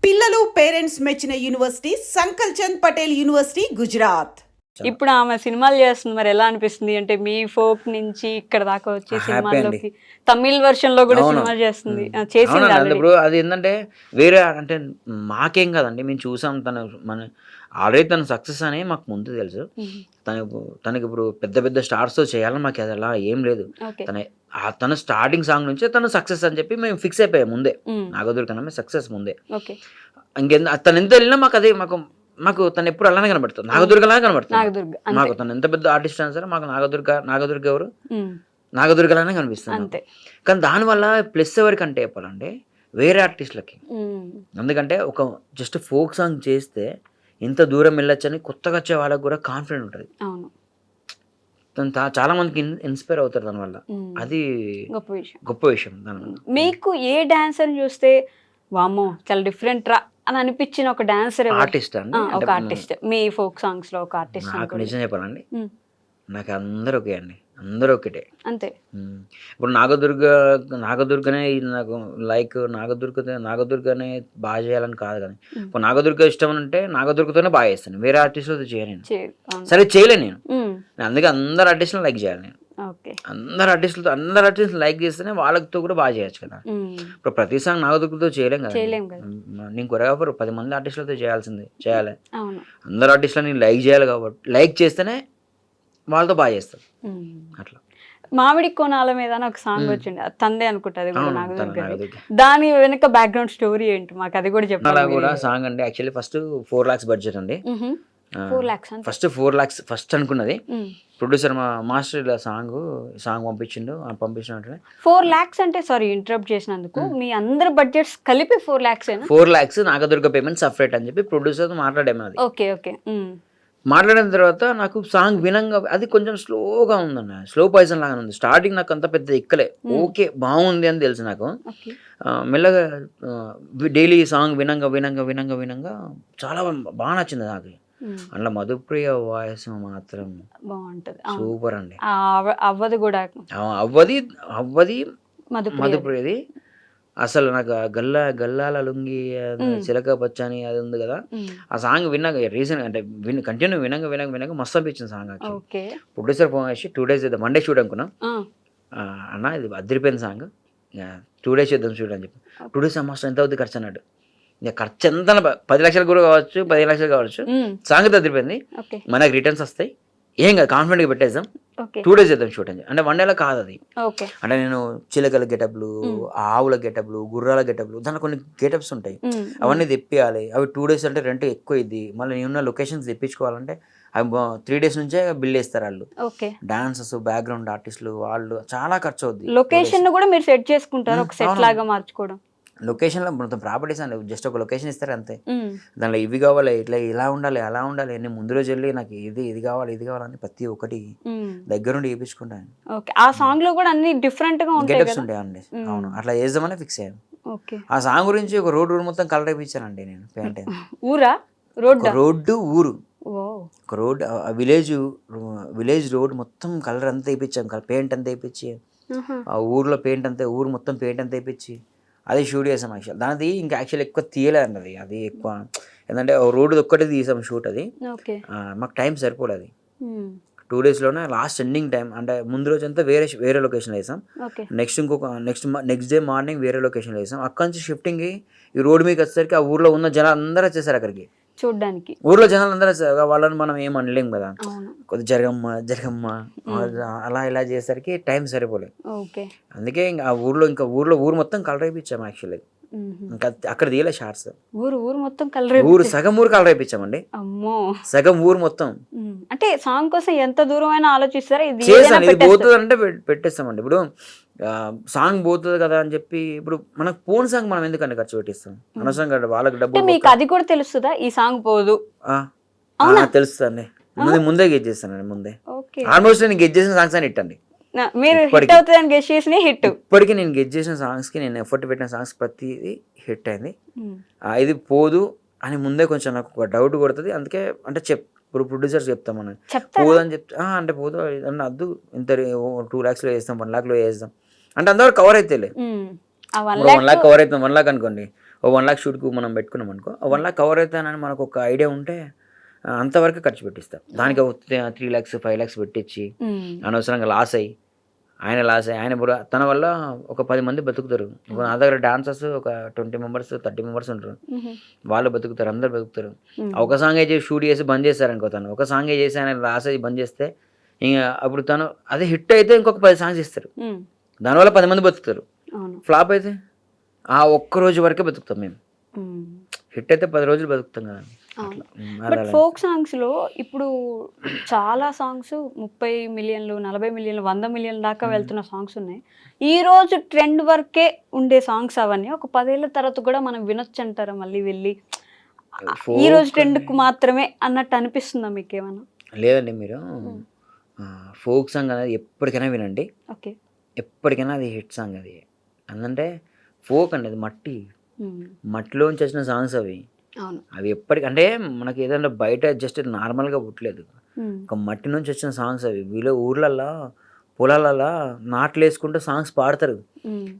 పిల్లలు పేరెంట్స్ మెచ్చిన university సంకల్ Chand Patel university Gujarat. ఇప్పుడు ఆమె సినిమాలు చేస్తుంది, మరి ఎలా అనిపిస్తుంది అంటే మీ ఫోక్ నుంచి ఇక్కడ దాకా వచ్చి సినిమాల్లోకి తమిళ్ వర్షన్ లో కూడా సినిమాలు చేస్తుంది, చేసింది already. ఇప్పుడు అది ఏంటంటే వేరే అంటే మాకేం కదండి, మేము చూసాం మన ఆల్రెడీ తన సక్సెస్ అని మాకు ముందు తెలుసు. తనకి ఇప్పుడు పెద్ద పెద్ద స్టార్స్తో చేయాలని మాకు అది అలా ఏం లేదు. Okay. తన స్టార్టింగ్ సాంగ్ నుంచే తను సక్సెస్ అని చెప్పి మేము ఫిక్స్ అయిపోయాం ముందే. నాగదుర్గ సక్సెస్ ముందే. Okay. తను ఎంత వెళ్ళినా మాకు అదే మాకు తను ఎప్పుడు అలానే కనబడుతుంది, నాగదుర్గలానే కనబడుతుంది. మాకు తను ఎంత పెద్ద ఆర్టిస్ట్ అయినా సరే మాకు నాగదుర్గ ఎవరు నాగదుర్గలానే కనిపిస్తుంది. కానీ దానివల్ల ప్లస్ ఎవరికంటే చెప్పాలంటే వేరే ఆర్టిస్టులకి. ఎందుకంటే ఒక జస్ట్ ఫోక్ సాంగ్ చేస్తే ఇంత దూరం వెళ్ళొచ్చని కొత్తగా వచ్చే వాళ్ళకి కూడా కాన్ఫిడెంట్ ఉంటుంది. చాలా మందికి ఇన్స్పైర్ అవుతారు దానివల్ల. అది గొప్ప విషయం దానివల్ల. మీకు ఏ డాన్సర్ చూస్తే వామో చాలా డిఫరెంట్ రా అని అనిపించిన ఒక డాన్సర్ ఆర్టిస్ట్ అండి, ఒక ఆర్టిస్ట్ మీ ఫోక్ సాంగ్స్ లో ఒక ఆర్టిస్ట్? నాకు నిజం చెప్పాలండి, నాకు అందరూ ఒకే అండి, అందరూ ఒకటే అంతే. ఇప్పుడు నాగదుర్గనే నాకు లైక్ నాగదుర్గనే బాగా చేయాలని కాదు, కానీ ఇప్పుడు నాగదుర్గ ఇష్టం అంటే నాగదుర్గతోనే బాగా చేస్తాను, వేరే ఆర్టిస్ట్తో చేయను. సరే చేయలేను నేను, అందుకే అందరు ఆర్టిస్టులు లైక్ చేయాలి నేను. అందరు ఆర్టిస్టులు లైక్ చేస్తేనే వాళ్ళతో కూడా బాగా చేయొచ్చు కదా. ఇప్పుడు ప్రతి సాంగ్ నాగదుర్గతో చేయలేం కదా. నేను కొరియోగ్రాఫర్ 10 మంది ఆర్టిస్టులతో చేయాలి. అందరు ఆర్టిస్టులని లైక్ చేయాలి కాబట్టి లైక్ చేస్తేనే వాళ్ళతో బాగా చేస్తారు. అట్లా మామిడి కోణాల మీద ఒక సాంగ్ వచ్చింది, తందే అనుకుంటా, దాని వెనక బ్యాక్గ్రౌండ్ స్టోరీ ఏంటి మాకు అది కూడా చెప్పాలి. అలా కూడా సాంగ్ అండి యాక్చువల్లీ ఫస్ట్ 4 lakhs బడ్జెట్ అండి. 4 lakhs ఫస్ట్ 4 lakhs ఫస్ట్ అనుకున్నది. ప్రొడ్యూసర్ మా మాస్టర్ ఇలా సాంగ్ పంపించిండు 4 lakhs అంటే సారీ ఇంటరప్ట్ చేసినందుకు, మీ అందరి బడ్జెట్స్ కలిపి 4 lakhs 4 lakhs Nagadurga payment separate అని చెప్పి ప్రొడ్యూసర్ మాట్లాడాము. అది ఓకే. మాట్లాడిన తర్వాత నాకు సాంగ్ వినంగా అది కొంచెం స్లోగా ఉందన్న, స్లో పాయిజన్ లాగా ఉంది. స్టార్టింగ్ నాకు అంత పెద్ద ఎక్కలే, ఓకే బాగుంది అని తెలుసు నాకు. మెల్లగా డైలీ సాంగ్ వినంగా చాలా బాగా నచ్చింది నాకు. అందులో మధుప్రియ వాయిస్ మాత్రం బాగుంటది, సూపర్ అండి. అవ్వది కూడా అవ్వది మధుప్రియది అసలు నాకు గల్లాల లుంగి చిలక పచ్చని అది ఉంది కదా, ఆ సాంగ్ విన్నాక రీసెంట్ అంటే కంటిన్యూ వినంగా మస్తు అనిపించింది సాంగ్. ప్రొడ్యూసర్ ఫోన్ చేసి 2 days చేద్దాం, మండే షూట్ అనుకున్నాం. అన్న ఇది అదిరిపోయింది సాంగ్, 2 days చేద్దాం షూట్ అని చెప్పి. 2 days మస్తు ఎంత అవుతుంది ఖర్చు అన్నాడు. ఇక ఖర్చు ఎంత 10 లక్షలు కూడా కావచ్చు, 15 లక్షలు కావచ్చు. సాంగ్ అదిరిపోయింది, మనకు రిటర్న్స్ వస్తాయి, ఏం కాదు కాన్ఫిడెంట్గా పెట్టేద్దాం, 2 days చేద్దాం షూట్ అని. అంటే 1 day కాదు అది. అంటే నేను చిలకల గెటప్లు, ఆవుల గెటప్లు, గుర్రాల గెటప్లు, దాంట్లో కొన్ని గెటప్స్ ఉంటాయి, అవన్నీ తెప్పియాలి. అవి 2 days అంటే రెంట్ ఎక్కువ ఇది. మళ్ళీ నేనున్న లొకేషన్స్ తెప్పించుకోవాలంటే అవి 3 days నుంచే బిల్ వేస్తారు వాళ్ళు. డాన్సర్స్, బ్యాక్గ్రౌండ్ ఆర్టిస్టులు, వాళ్ళు చాలా ఖర్చు అవుద్ది. లొకేషన్ కూడా మీరు సెట్ చేసుకుంటారు, ఒక సెట్ లాగా మార్చుకోవడం. లొకేషన్లో మొత్తం ప్రాపర్టీస్ అండి, జస్ట్ ఒక లొకేషన్ ఇస్తారు అంతే. దాంట్లో ఇవి కావాలి, ఇలా ఉండాలి, అలా ఉండాలి, నేను ముందు రోజు వెళ్ళి నాకు ఇది కావాలి అని ప్రతి ఒక్కటి దగ్గరుండి చేయించుకుంటాను. ఆ సాంగ్ లో కూడా అన్ని డిఫరెంట్ గా ఉంటాయి, గెటప్స్ ఉంటాయండి. అవును, అట్లా చేద్దామని ఫిక్స్ అయ్యాను. ఆ సాంగ్ గురించి ఒక రోడ్ మొత్తం కలర్ వేయించానండి నేను. పెయింట్ రోడ్డు ఊరు ఒక రోడ్, విలేజ్ రోడ్ మొత్తం కలర్ అంతా వేయించాం, పెయింట్ అంతా వేయించి, ఆ ఊర్లో ఊరు మొత్తం పెయింట్ అంతా వేయించి అది షూట్ చేసాం. యాక్చువల్ దానిది ఇంకా యాక్చువల్ ఎక్కువ తీయలేదు, అది ఎక్కువ ఏంటంటే రోడ్డు ఒక్కటే తీసాం షూట్. అది మాకు టైం సరిపోలేదు. 2 days లాస్ట్ ఎండింగ్ టైం అంటే ముందు రోజు అంతా వేరే లొకేషన్ వేసాం, నెక్స్ట్ డే మార్నింగ్ వేరే లొకేషన్ వేసాం. అక్కడి నుంచి షిఫ్టింగ్ ఈ రోడ్ మీకు వచ్చేసరికి ఆ ఊర్లో ఉన్న జనాలు అందరూ వచ్చేసారు అక్కడికి చూడడానికి. ఊర్లో జనాలు అందరూ వాళ్ళని మనం ఏం అనలేం కదా, కొద్ది జరగమ్మ అలా ఇలా చేసేసరికి టైం సరిపోలేదు. అందుకే ఇంకా ఊరు మొత్తం కలర్ అయిపించాము. యాక్చువల్లీ ఇంకా అక్కడ తీయలే షార్ట్స్, ఊరు సగం ఊరు కలర్ అయిపించామండి, సగం ఊరు మొత్తం. అంటే సాంగ్ కోసం ఎంత దూరం అయినా ఆలోచిస్తారా? చేసాను, ఇది పోతుంది అంటే పెట్టేస్తామండి. ఇప్పుడు సాంగ్ పోతుంది కదా అని చెప్పి ఇప్పుడు మనకు పోన్ సాంగ్ మనం ఎందుకంటే ఖర్చు పెట్టిస్తాం అనవసరంగా, వాళ్ళకి డబ్బు. మీకు అది కూడా తెలుస్తుందా ఈ సాంగ్ పోదు? తెలుస్తుంది, ముందే గెట్ చేస్తానండి. ముందే ఆల్మోస్ట్ నేను గెట్ చేసిన సాంగ్స్ అని హిట్ అండి. మీరు హిట్ అవుతుందని గెస్ చేసిన హిట్. ఇప్పటికీ నేను గెట్ చేసిన సాంగ్స్ కి నేను ఎఫర్ట్ పెట్టిన సాంగ్స్ ప్రతిదీ హిట్ అయింది. ఇది పోదు అని ముందే కొంచెం నాకు ఒక డౌట్ కొడుతుంది. అందుకే అంటే ఇప్పుడు ప్రొడ్యూసర్స్ చెప్తాం మనం పోదని చెప్తే అంటే పోదు అన్న వద్దు, ఇంత 2 lakhs వేస్తాం, 1 lakh వేస్తాం అంటే అందరూ కవర్ అయితే 1 lakh కవర్ అవుతాం. 1 lakh అనుకోండి, 1 lakh షూట్కు మనం పెట్టుకున్నాం అనుకో, 1 lakh కవర్ అవుతానని మనకు ఒక ఐడియా ఉంటే అంతవరకు ఖర్చు పెట్టిస్తాం. దానికి 3 lakhs 5 lakhs పెట్టించి అనవసరంగా లాస్ అయ్యి ఆయన తన వల్ల ఒక 10 మంది బతుకుతారు. ఇప్పుడు నా దగ్గర డాన్సర్స్ ఒక 20 members 30 members ఉంటారు. వాళ్ళు బతుకుతారు, అందరు బతుకుతారు. ఒక సాంగ్ చేసి షూట్ చేసి బంద్ చేశారనుకో, తను ఒక సాంగ్ చేసి ఆయన లాస్ అయ్యి బంద్ చేస్తే ఇంకా అప్పుడు తను అదే హిట్ అయితే ఇంకొక 10 songs ఇస్తారు. దానివల్ల 10 మంది బతుకుతారు. ఫ్లాప్ అయితే ఆ ఒక్క రోజు వరకే బతుకుతాం మేము. హిట్ అయితే 10 రోజులు బతుకుతాం కదా. బట్ ఫోక్ సాంగ్స్ లో ఇప్పుడు చాలా సాంగ్స్ 30 మిలియన్లు 40 మిలియన్లు 100 మిలియన్ల దాకా వెళ్తున్న సాంగ్స్ ఉన్నాయి. ఈ రోజు ట్రెండ్ వరకే ఉండే సాంగ్స్ అవన్నీ ఒక 10 ఏళ్ల తర్వాత కూడా మనం వినొచ్చు అంటారా మళ్ళీ వెళ్ళి? ఈ రోజు ట్రెండ్ కు మాత్రమే అన్నట్టు అనిపిస్తుందా మీకు ఏమన్నా? లేదండి, మీరు ఫోక్ సాంగ్ అనేది ఎప్పటికైనా వినండి. ఓకే, ఎప్పటికైనా అది హిట్ సాంగ్. అది ఎందుకంటే ఫోక్ అండి, అది మట్టిలోంచి వచ్చిన సాంగ్స్ అవి. అవి ఎప్పటికంటే మనకి ఏదైనా బయట జస్ట్ నార్మల్గా పుట్టలేదు, ఒక మట్టి నుంచి వచ్చిన సాంగ్స్ అవి. వీళ్ళు ఊర్లల్లో పొలాలల్లో నాట్లు వేసుకుంటూ సాంగ్స్ పాడతారు.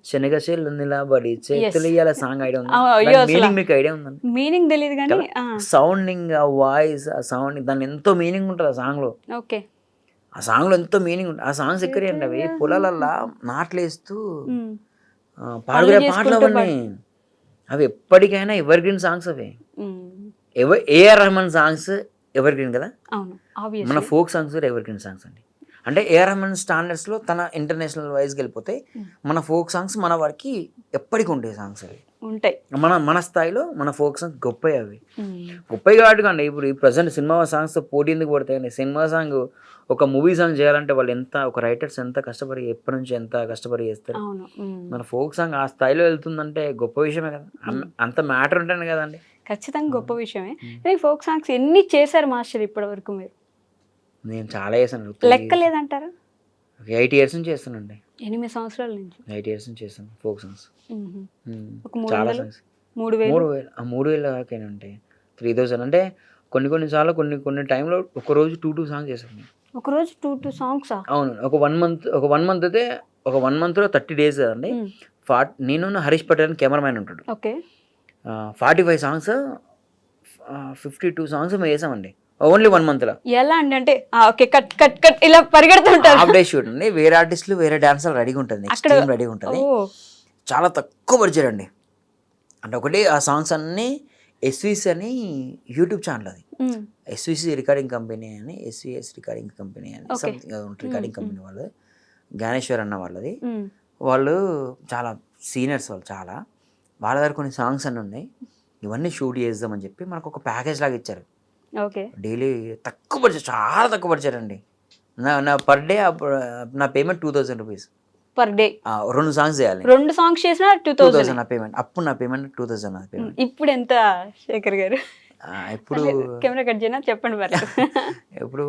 శనగశేలు నిలబడి చేతులు ఇయ్యాల సాంగ్ ఐడియా ఉంది? మీనింగ్ మీకు ఐడియా ఉందండి? మీనింగ్ తెలియదు కానీ సౌండింగ్, ఆ వాయిస్, ఆ సౌండింగ్, దాని ఎంతో మీనింగ్ ఉంటుంది ఆ సాంగ్ లో. ఓకే, ఆ సాంగ్ లో ఎంతో మీనింగ్ ఉంటుంది. ఆ సాంగ్స్ ఎక్కడే అండి, అవి పొలాలల్లో నాట్లు వేస్తూ పాడుకునే పాటలు అవన్నీ. అవి ఎప్పటికైనా ఎవర్ గ్రీన్ సాంగ్స్. అవి AR Rahman songs evergreen కదా. మన folk songs evergreen songs అండి. అంటే ఏఆర్ రెహమాన్ స్టాండర్డ్స్లో తన ఇంటర్నేషనల్ వైజ్కి వెళ్ళిపోతే మన ఫోక్ సాంగ్స్ మన వారికి ఎప్పటికీ ఉంటాయి సాంగ్స్. అవి ఉంటాయి మన స్థాయిలో మన ఫోక్ సాంగ్స్ గొప్పవి. అవి గొప్పవి కాబట్టి కండి ఇప్పుడు ఈ ప్రజెంట్ సినిమా సాంగ్స్ పోటీ ఎందుకు పడతాయండి? సినిమా సాంగ్ ఒక మూవీ సాంగ్ చేయాలంటే వాళ్ళు ఎంత, ఒక రైటర్స్ ఎంత కష్టపడి ఎప్పటి నుంచి ఎంత కష్టపడి చేస్తారు. మన ఫోక్ సాంగ్ ఆ స్థాయిలో వెళ్తుందంటే గొప్ప విషయమే కదా. అంత మ్యాటర్ ఉంటుంది కదండి. ఖచ్చితంగా గొప్ప విషయమే. ఫోక్ సాంగ్స్ ఎన్ని చేశారు మాస్టర్ ఇప్పటి వరకు మీరు? నేను చాలా చేశాను, లెక్క లేదంటారా? 8 years నుంచి చేస్తానండి. 8 సంవత్సరాల నుంచి 8 years నుంచి చేస్తాను ఫోక్ సాంగ్స్. చాలా సాంగ్స్ 3000 దాకా ఉంటాయి. 3000 అంటే కొన్ని సార్లు కొన్ని టైంలో ఒక రోజు 2 సాంగ్స్ చేశాను. ఒక రోజు 2 సాంగ్స్? అవును. ఒక 1 month అయితే ఒక 1 monthలో 30 days కదండి. నేను హరీష్ పటేల్ కెమెరామ్యాన్ ఉంటాడు. ఓకే, 45 songs 52 songs మేము వేసామండి ఓన్లీ 1 monthలో. ఎలా అండి? అంటే ఓకే, కట్ కట్ కట్ ఇలా పరిగెడుతుంటారు. హాఫ్ డే షూట్ అండి. వేరే ఆర్టిస్టులు వేరే డాన్సర్లు రెడీగా ఉంటుంది, నెక్స్ట్ టీమ్ రెడీగా ఉంటుంది. చాలా తక్కువ బడ్జెట్ అండి. అంటే ఒకటి ఆ సాంగ్స్ అన్నీ ఎస్విసి అని యూట్యూబ్ ఛానల్, అది ఎస్విసి రికార్డింగ్ కంపెనీ అని, ఎస్విఎస్ రికార్డింగ్ కంపెనీ అని సంథింగ్ రికార్డింగ్ కంపెనీ వాళ్ళు, జ్ఞానేశ్వర్ అన్న వాళ్ళది. వాళ్ళు చాలా సీనియర్స్, వాళ్ళు చాలా వాళ్ళ దగ్గర కొన్ని సాంగ్స్ అన్నీ ఉన్నాయి. ఇవన్నీ షూట్ చేద్దామని చెప్పి మనకు ఒక ప్యాకేజ్ లాగా ఇచ్చారు. ఓకే, డైలీ తక్కువ బడ్జెట్, చాలా తక్కువ బడ్జెట్ అండి. నా పర్ డే నా payment 2000 rupees per day. 2 songs చేయాలి. 2 songs చేసినా 2000 నా పేమెంట్. అప్పుడు నా పేమెంట్ 2000 నా పేమెంట్. ఇప్పుడు ఎంత శేఖర్ గారు? ఇప్పుడు కెమెరా కట్ చేయనా చెప్పండి మరి. ఇప్పుడు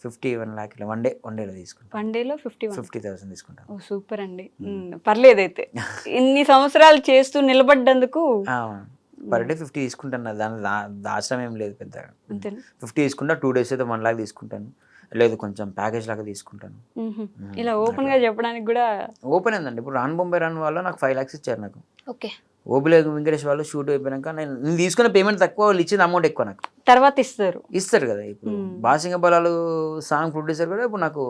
51 lakh వన్ డేలో తీసుకుంటాను. 1 day లో 50,000 తీసుకుంటాను. ఓ సూపర్ అండి. పర్లేదు అయితే ఇన్ని సంవత్సరాలు చేస్తూ నిలబడ్డందుకు. పర్ డే 50 తీసుకుంటాను. దాని దాచడం ఏం లేదు పెద్దగా. 50 తీసుకుంటా. 2 days అయితే 1 lakh తీసుకుంటాను. లేదు కొంచెం ప్యాకేజ్ లాగా తీసుకుంటాను. ఇలా ఓపెన్ గా చెప్పడానికి కూడా ఓపెన్ ఏందండి. ఇప్పుడు రాన్ బొంబాయి రాన్ వాళ్ళు నాకు 5 lakhs ఇచ్చారు నాకు. ఓకే, ఓబిలే వెంకటేష్ వాళ్ళు షూట్ అయిపోయాక నేను తీసుకున్న పేమెంట్ తక్కువ, వాళ్ళు ఇచ్చిన అమౌంట్ ఎక్కువ నాకు తర్వాత ఇస్తారు కదా. ఇప్పుడు బాసింగ బలాలు సాంగ్ ప్రొడ్యూసర్ కూడా ఇప్పుడు నాకు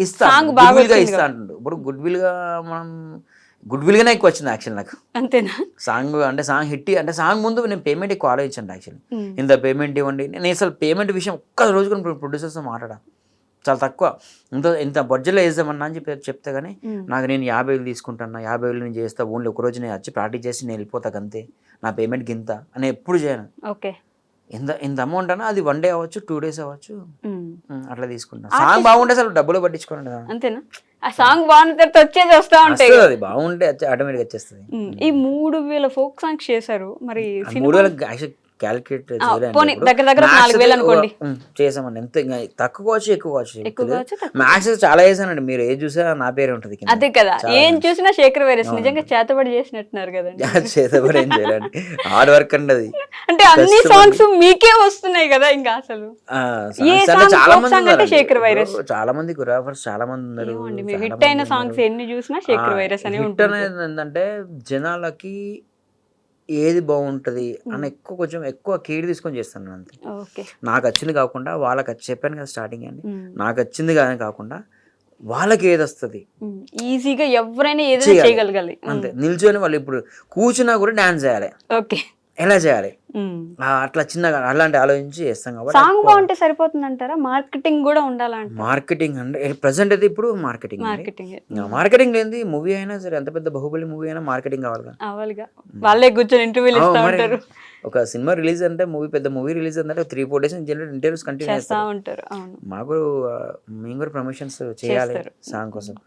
ఇస్తాను, ఇస్తా అంటుండు. ఇప్పుడు గుడ్ విల్ గానే ఎక్కువ వచ్చింది యాక్చువల్ నాకు. అంతేనా? సాంగ్ అంటే సాంగ్ హిట్ అంటే సాంగ్ ముందు నేను పేమెంట్ ఎక్కువ ఆలోచించండి యాక్చువల్లీ. ఇంత పేమెంట్ ఇవ్వండి. నేను అసలు పేమెంట్ విషయం ఒక్క రోజు కూడా ప్రొడ్యూసర్స్తో మాట్లాడా, చాలా తక్కువ. ఇంత బడ్జెట్లో వేద్దామన్నా అని చెప్తే కానీ నాకు నేను 50,000 తీసుకుంటాను, 50,000 నేను చేస్తా, ఓన్లీ ఒక రోజు నేను వచ్చి ప్రాక్టీస్ చేసి నేను వెళ్ళిపోతాను అంతే, నా పేమెంట్ గింత అని ఎప్పుడు చేయను. ఓకే, ఇంత అమౌంట్ అన్నా అది 1 day అవ్వచ్చు, 2 days అవ్వచ్చు, అట్లా తీసుకుంటాను. సాంగ్ బాగుంటే అసలు డబ్బులు పట్టించుకోండి. అంతేనా? ఆ సాంగ్ బాగుంటే వచ్చేది వస్తా ఉంటాయి, అది బాగుంటే ఆటోమేటిక్ వచ్చేస్తుంది. ఈ 3000 ఫోక్ సాంగ్స్ చేశారు మరి. 3000 క్యాలిక్యులేట్ పోనీ దగ్గర దగ్గర 4,000 అనుకోండి. చేసామండి. ఎంత ఇంకా తక్కువ కావచ్చు ఎక్కువ ఎక్కువ కావచ్చు, తక్కువ. మ్యాథ్స్ చాలా చేశానండి. మీరు ఏది చూసా నా పేరే ఉంటది కింద. అదే కదా, ఏం చూసినా శేఖర్ వైరస్. నిజంగా చేతబడి చేసినట్టున్నారు కదండి. చేతబడి ఏం చేయాలండి, హార్డ్ వర్క్ అండి అది. అంటే అన్ని సాంగ్స్ మీకే వస్తున్నాయి కదా ఇంకా అసలు. ఏ సాంగ్ చాలా ఫోక్ సాంగ్ అంటే శేఖర్ వైరస్. చాలా మంది కొరియోగ్రాఫర్స్ చాలా మంది ఉన్నారు. మీరు హిట్ అయిన సాంగ్స్ ఎన్ని చూసినా శేఖర్ వైరస్ అనే హిట్ ఉంటుంది. అనేది ఏంటంటే జనాలకి ఏది బాగుంటది అని కొంచెం ఎక్కువ కేర్ తీసుకొని చేస్తాను అంతే. ఓకే. నాకు వచ్చింది కాకుండా వాళ్ళకి చెప్పాను కదా స్టార్టింగ్ అండి, నాకు వచ్చింది కానీ కాకుండా వాళ్ళకి ఏది వస్తుంది ఈజీగా ఎవరైనా ఏదైనా చేయగలగాలి అంతే. నిల్చొని వాళ్ళు ఇప్పుడు కూర్చున్నా కూడా డాన్స్ చేయాలి. ఓకే. ఎలా చేయాలి అట్లా చిన్నగా అలాంటి ఆలోచించి చేస్తాం కాబట్టి. సాంగ్ బాగుంటే సరిపోతుంది అంటారా, మార్కెటింగ్ కూడా ఉండాలంట? మార్కెటింగ్ అంటే ప్రెసెంట్ అయితే ఇప్పుడు మార్కెటింగ్ లేనిది మూవీ అయినా సరే, ఎంత పెద్ద బాహుబలి మూవీ అయినా మార్కెటింగ్ కావాలిగా. వాళ్ళే కూర్చొని ఇంటర్వ్యూలు ఇస్తా ఉంటారు. ఒక సినిమా రిలీజ్ అంటే పెద్ద మూవీ రిలీజ్ అంటే 3-4 days ఇంటర్వ్యూస్ కంటిన్యూ చేస్తా ఉంటారు. మాకు మేము కూడా ప్రమోషన్స్ చేయాలి సాంగ్ కోసం.